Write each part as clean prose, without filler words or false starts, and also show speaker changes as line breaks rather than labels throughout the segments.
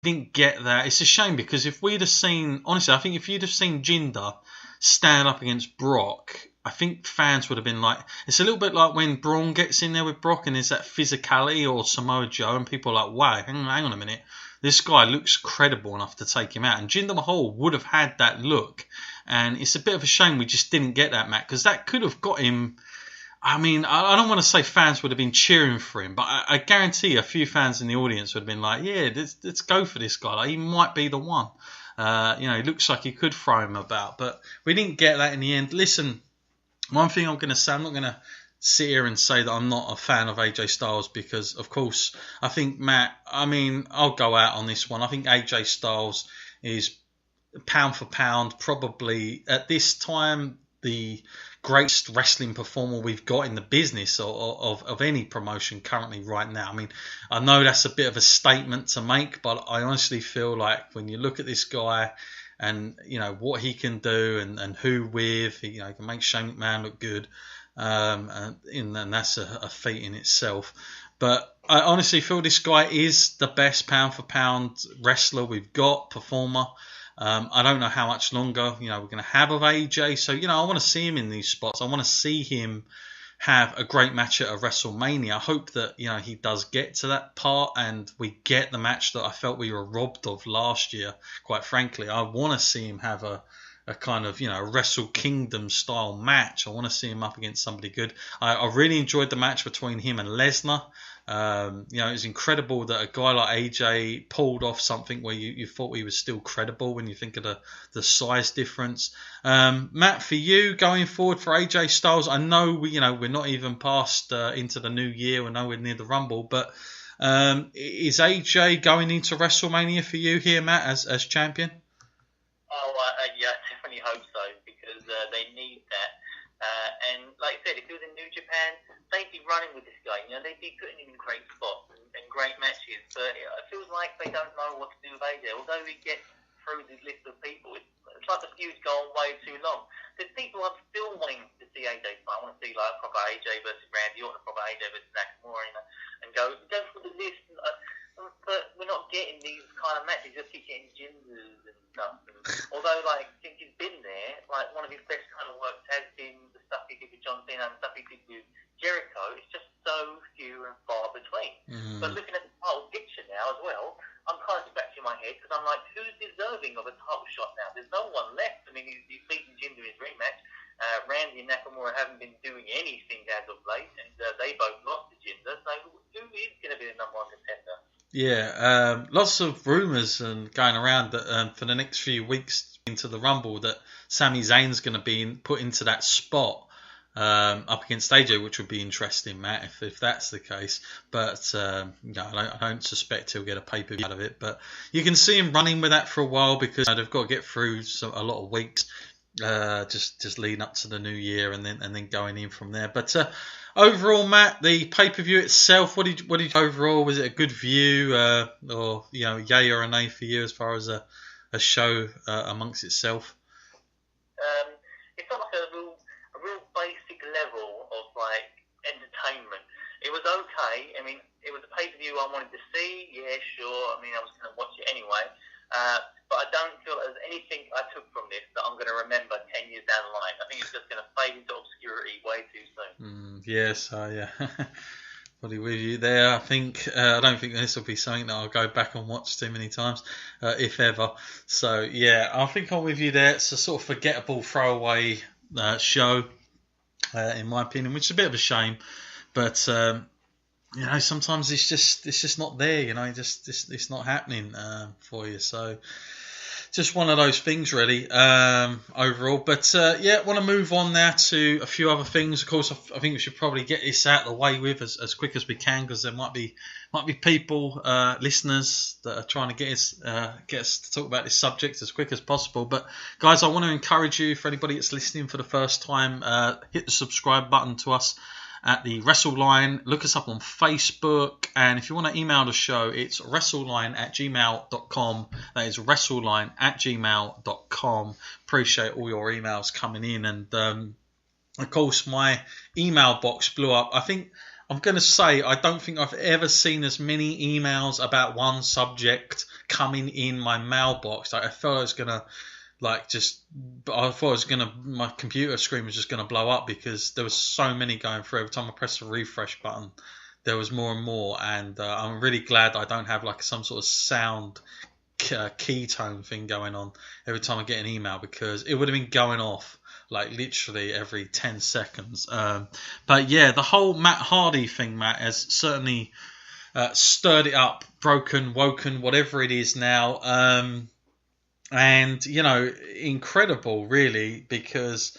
didn't get that. It's a shame because if we'd have seen, honestly, I think if you'd have seen Jinder stand up against Brock, I think fans would have been like, it's a little bit like when Braun gets in there with Brock and there's that physicality, or Samoa Joe, and people are like, wow, hang on a minute. This guy looks credible enough to take him out. And Jinder Mahal would have had that look. And it's a bit of a shame we just didn't get that, Matt, because that could have got him. I mean, I don't want to say fans would have been cheering for him, but I guarantee a few fans in the audience would have been like, yeah, let's go for this guy. Like, he might be the one. He looks like he could throw him about. But we didn't get that in the end. Listen, one thing I'm going to say, I'm not going to sit here and say that I'm not a fan of AJ Styles because, of course, I think Matt, I'll go out on this one. I think AJ Styles is pound for pound probably at this time the greatest wrestling performer we've got in the business of any promotion currently right now. I mean, I know that's a bit of a statement to make, but I honestly feel like when you look at this guy and, what he can do and who with, he can make Shane McMahon look good. And that's a feat in itself. But I honestly feel this guy is the best pound for pound wrestler we've got, performer. I don't know how much longer we're going to have of AJ. So I want to see him in these spots. I want to see him have a great match at a WrestleMania. I hope that he does get to that part and we get the match that I felt we were robbed of last year. Quite frankly, I want to see him have a kind of Wrestle Kingdom style match. I want to see him up against somebody good. I really enjoyed the match between him and Lesnar. It was incredible that a guy like AJ pulled off something where you thought he was still credible when you think of the size difference. Matt, for you going forward for AJ Styles, I know we're not even past into the new year. We're nowhere near the Rumble, but is AJ going into WrestleMania for you here, Matt, as champion?
Yeah, I definitely hope so because they need that. And like I said, if it was in New Japan, they'd be running with this guy. They'd be putting him in great spots and great matches. But it feels like they don't know what to do with AJ. Although he gets through this list of people, it's like the feud's gone way too long. There's people I'm still wanting to see AJ fight. I want to see like a proper AJ versus Randy Orton, a proper AJ versus Nakamura, and go through the list. But we're not getting these kind of matches. Just keep getting Jinders and stuff. And although, since he's been there, one of his best kind of works has been the stuff he did with John Cena and the stuff he did with Jericho. It's just so few and far between. But looking at the whole picture now as well, I'm kind of scratching my head because I'm like, who's deserving of a title shot now? There's no one left. I mean, he's beaten Jinder in his rematch. Randy and Nakamura haven't been doing anything as of late, and they both lost to Jinder. So who is going to be the number one contender?
Yeah, lots of rumours going around that for the next few weeks into the Rumble that Sami Zayn's going to be put into that spot up against AJ, which would be interesting, Matt, if that's the case. But I don't suspect he'll get a pay-per-view out of it. But you can see him running with that for a while because they've got to get through a lot of weeks just leading up to the new year and then going in from there. But overall, Matt, the pay-per-view itself, what did you overall? Was it a good view, or yay or a nay for you as far as a show amongst itself?
It's not like a real basic level of entertainment. It was okay. I mean, it was a pay-per-view I wanted to see. Yeah, sure. I mean, I was going to watch it anyway. But I don't feel there's anything I took from this that I'm going to remember 10 years down the line. I think it's just going to fade into obscurity way too soon.
Yes, probably with you there. I don't think this will be something that I'll go back and watch too many times, if ever. So yeah, I think I'm with you there. It's a sort of forgettable throwaway show, in my opinion, which is a bit of a shame. But sometimes it's just not there. It's not happening for you. So just one of those things, really, overall. But want to move on now to a few other things. Of course, I think we should probably get this out of the way with as quick as we can, because there might be people, listeners, that are trying to get us to talk about this subject as quick as possible. But guys, I want to encourage you, for anybody that's listening for the first time, hit the subscribe button to us at the WrestleLine. Look us up on Facebook, and if you want to email the show, it's wrestleline@gmail.com. That is wrestleline@gmail.com. Appreciate all your emails coming in, and of course my email box blew up. I think I'm going to say I don't think I've ever seen as many emails about one subject coming in my mailbox. Like, I thought I was going to my computer screen was just going to blow up because there was so many going through. Every time I pressed the refresh button, there was more and more. And I'm really glad I don't have like some sort of sound keytone thing going on every time I get an email, because it would have been going off like literally every 10 seconds. But yeah, the whole Matt Hardy thing, Matt, has certainly stirred it up, broken, woken, whatever it is now. And, you know, incredible, really, because,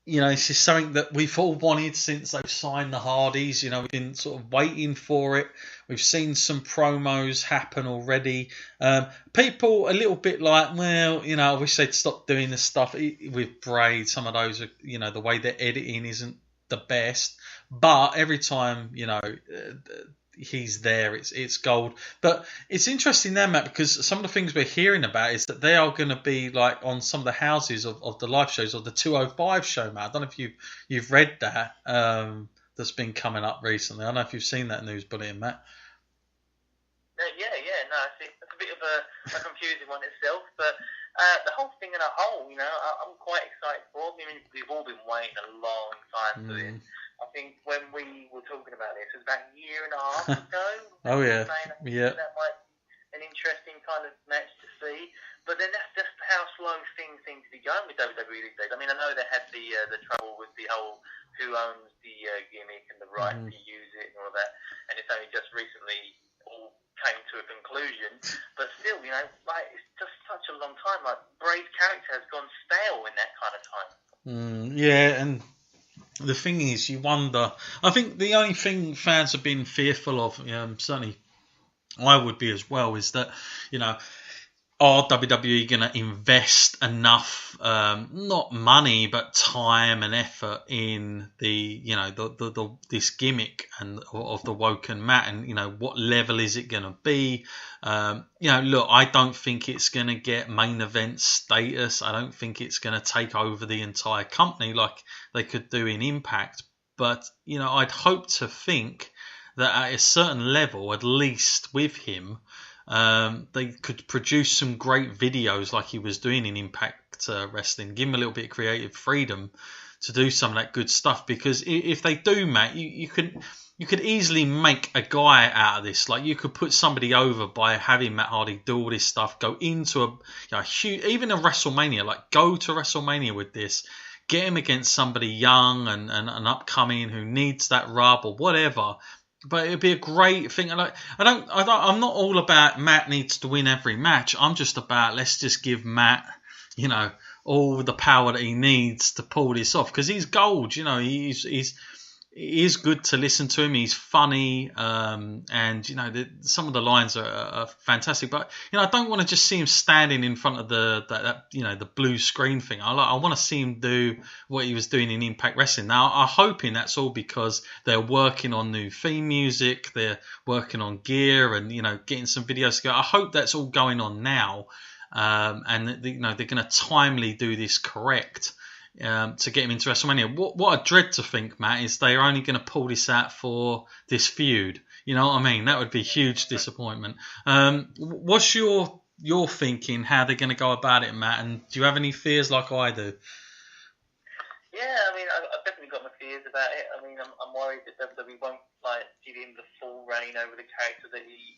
you know, this is something that we've all wanted since they've signed the Hardys. You know, we've been sort of waiting for it. We've seen some promos happen already. People a little bit like, well, you know, I wish they'd stop doing this stuff with Braid. Some of those, are, you know, the way they're editing isn't the best. But every time, you know, he's there, it's gold. But it's interesting there, Matt, because some of the things we're hearing about is that they are going to be like on some of the houses of the live shows, of the 205 show, Matt. I don't know if you've read that, that's been coming up recently. I don't know if you've seen that news bulletin, Matt.
No, it's a bit of a confusing one itself, but the whole thing in a whole, you know, I'm quite excited for. I mean, we've all been waiting a long time for this. I think when we were talking about this, it was about a year and a half ago.
Oh yeah,
yeah. That might be an interesting kind of match to see. But then that's just how slow things seem to be going with WWE these days. I mean, I know they had the trouble with the whole who owns the gimmick and the right to use it and all of that, and it's only just recently all came to a conclusion. But still, you know, like, it's just such a long time. Like, Bray's character has gone stale in that kind of time.
Yeah, and the thing is, you wonder. I think the only thing fans have been fearful of, certainly I would be as well, is that, you know, are WWE going to invest enough, not money, but time and effort in this gimmick and of the Woken Matt, and, you know, what level is it going to be? Look, I don't think it's going to get main event status. I don't think it's going to take over the entire company like they could do in Impact. But, you know, I'd hope to think that at a certain level, at least with him, they could produce some great videos like he was doing in Impact Wrestling. Give him a little bit of creative freedom to do some of that good stuff. Because if they do, Matt, you could easily make a guy out of this. Like, you could put somebody over by having Matt Hardy do all this stuff, go into a huge, even a WrestleMania. Like, go to WrestleMania with this, get him against somebody young and upcoming who needs that rub or whatever. But it'd be a great thing. Like, I'm not all about Matt needs to win every match. I'm just about, let's just give Matt, you know, all the power that he needs to pull this off, because he's gold. You know, he is good to listen to him. He's funny, and, you know, some of the lines are fantastic. But, you know, I don't want to just see him standing in front of the blue screen thing. I want to see him do what he was doing in Impact Wrestling. Now, I'm hoping that's all because they're working on new theme music, they're working on gear, and, you know, getting some videos together. I hope that's all going on now, and, you know, they're going to timely do this correct. To get him into WrestleMania. What I dread to think, Matt, is they are only going to pull this out for this feud. You know what I mean? That would be huge disappointment. What's your thinking, how they're going to go about it, Matt? And do you have any fears like I do?
Yeah, I mean, I've definitely got my fears about it. I mean, I'm worried that WWE won't, like, give him the full reign over the character that he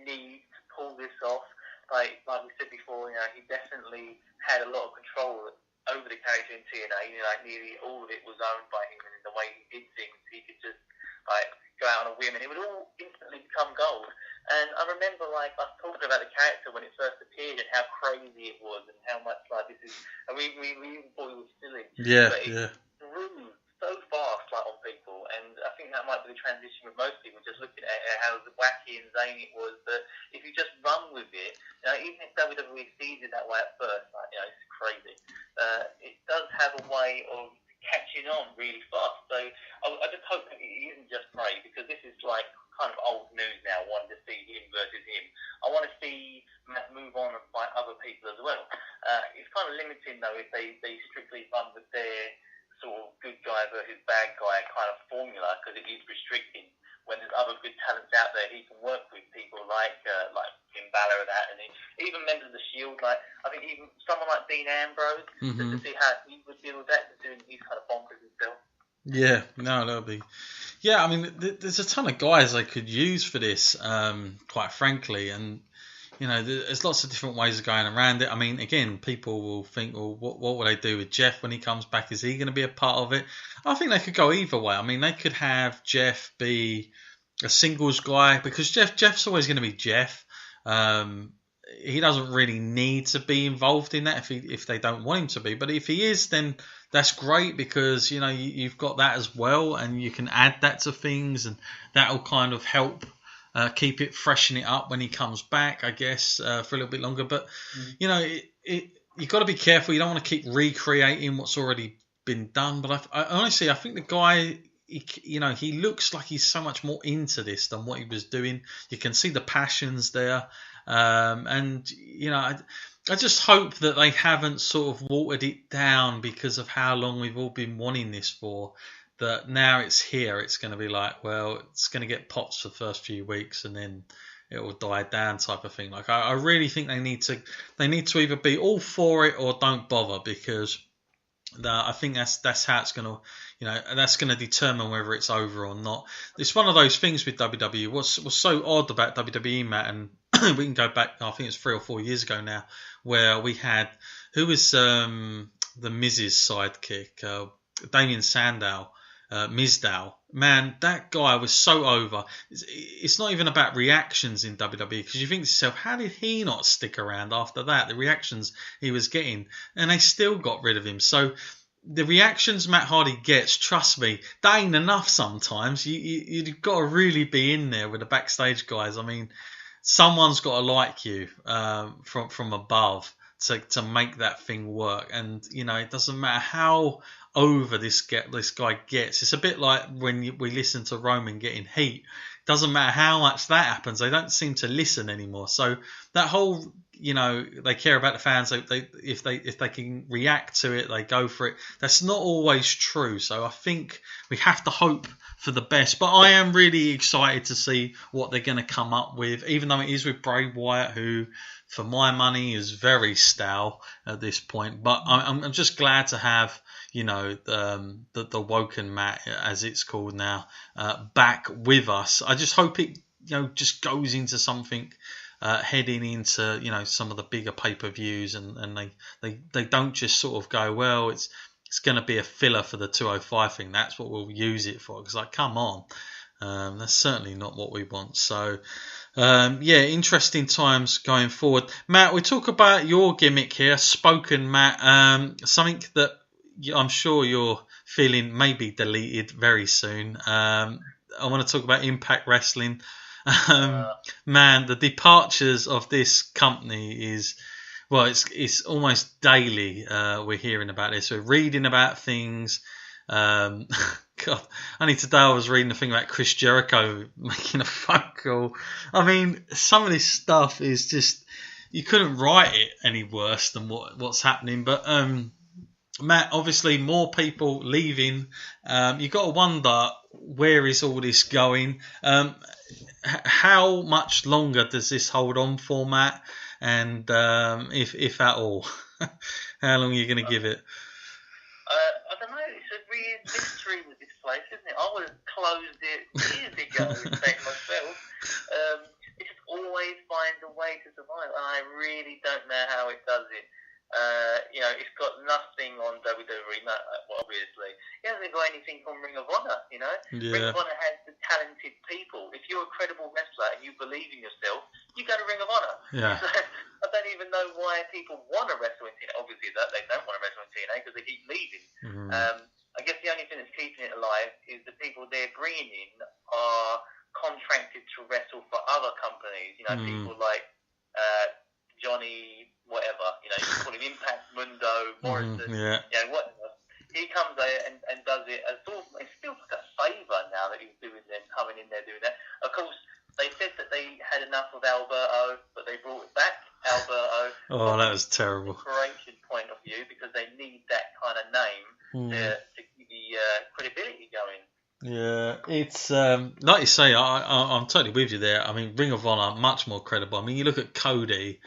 needs to pull this off. Like we said before, you know, he definitely had a lot of control over the character in TNA. You know, like, nearly all of it was owned by him, and in the way he did things, he could just, like, go out on a whim and it would all instantly become gold. And I remember, like, us talking about the character when it first appeared and how crazy it was and how much, like, this is, and we even thought it was silly.
Yeah,
but
yeah.
It grew so fast, like, on people, and I think that might be the transition with most people, just looking at how wacky and zany it was. But if you just run with it, you know, even if WWE sees it that way at first, like, you know, it's crazy. It does have a way of catching on really fast. So I just hope that it isn't just Bray, because this is like kind of old news now, wanting to see him versus him. I want to see Matt move on and fight other people as well. It's kind of limiting, though, if they strictly run with their sort of good guy versus bad guy kind of formula because it is restricting. When there's other good talents out there, he can work with people like Finn Balor and that, and even members of the Shield. Like I think even someone like Dean Ambrose, just to see how he would deal with that, doing these kind of bonkers himself.
Yeah, no, that'll be. Yeah, I mean, there's a ton of guys they could use for this, quite frankly, and you know, there's lots of different ways of going around it. I mean, again, people will think, well, what will they do with Jeff when he comes back? Is he going to be a part of it? I think they could go either way. I mean, they could have Jeff be a singles guy because Jeff's always going to be Jeff. He doesn't really need to be involved in that if they don't want him to be. But if he is, then that's great because you know you've got that as well, and you can add that to things, and that'll kind of help. Keep it, freshen it up when he comes back, I guess, for a little bit longer. But, you know, you've got to be careful. You don't want to keep recreating what's already been done. But I honestly, I think the guy, he looks like he's so much more into this than what he was doing. You can see the passions there. And, you know, I just hope that they haven't sort of watered it down because of how long we've all been wanting this for. That now it's here, it's going to be like, well, it's going to get pops for the first few weeks and then it will die down type of thing. Like I really think they need to either be all for it or don't bother because I think that's how it's going to, you know, that's going to determine whether it's over or not. It's one of those things with WWE. What's so odd about WWE, Matt, and we can go back, I think it's 3 or 4 years ago now, where we had, who was the Miz's sidekick, Damien Sandow. Mizdow, man, that guy was so over. It's not even about reactions in WWE because you think to yourself, how did he not stick around after that? The reactions he was getting, and they still got rid of him. So the reactions Matt Hardy gets, trust me, that ain't enough sometimes. You've got to really be in there with the backstage guys. I mean, someone's got to like you from above to make that thing work. And, you know, it doesn't matter how over this guy gets. It's a bit like when we listen to Roman getting heat. Doesn't matter how much that happens, they don't seem to listen anymore. So that whole, you know, they care about the fans. If they can react to it, they go for it. That's not always true. So I think we have to hope for the best. But I am really excited to see what they're going to come up with, even though it is with Bray Wyatt, who, for my money, is very stale at this point. But I'm just glad to have, you know, the Woken Matt, as it's called now, back with us. I just hope it, you know, just goes into something heading into, you know, some of the bigger pay-per-views, and they don't just sort of go, well, it's going to be a filler for the 205 thing. That's what we'll use it for. Because, like, come on. That's certainly not what we want. So, interesting times going forward. Matt, we talk about your gimmick here, Spoken Matt, something that I'm sure you're feeling may be deleted very soon. I want to talk about Impact Wrestling. Man, the departures of this company is, well, it's almost daily we're hearing about this. We're reading about things. God, only today I was reading a thing about Chris Jericho making a phone call. I mean, some of this stuff is just, you couldn't write it any worse than what's happening. But Matt, obviously more people leaving. You got to wonder, where is all this going? How much longer does this hold on for, Matt? And if at all, how long are you going to give it?
I don't know. It's a weird mystery with this place, isn't it? I would have closed it years ago and said myself. It just always finds a way to survive, and I really don't know how it does it. You know, it's got nothing on WWE, obviously. It hasn't got anything on Ring of Honor, you know? Yeah. Ring of Honor has the talented people. If you're a credible wrestler and you believe in yourself, you go to Ring of Honor. Yeah. So, I don't even know why people want to wrestle in TNA. Obviously, they don't want to wrestle in TNA because they keep leaving. Mm-hmm. I guess the only thing that's keeping it alive is the people they're bringing in are contracted to wrestle for other companies. You know, people like Johnny, whatever, you know, you can call him Impact, Mundo, Morrison, whatever. He comes there and does it as sort of, it feels like a favour now that he's doing them, coming in there doing that. Of course, they said that they had enough of Alberto, but they brought it back, Alberto.
Oh, that was terrible.
From an inspiration point of view, because they need that kind of name to
It's like you say, I'm totally with you there. I mean, Ring of Honor much more credible. I mean, you look at Cody.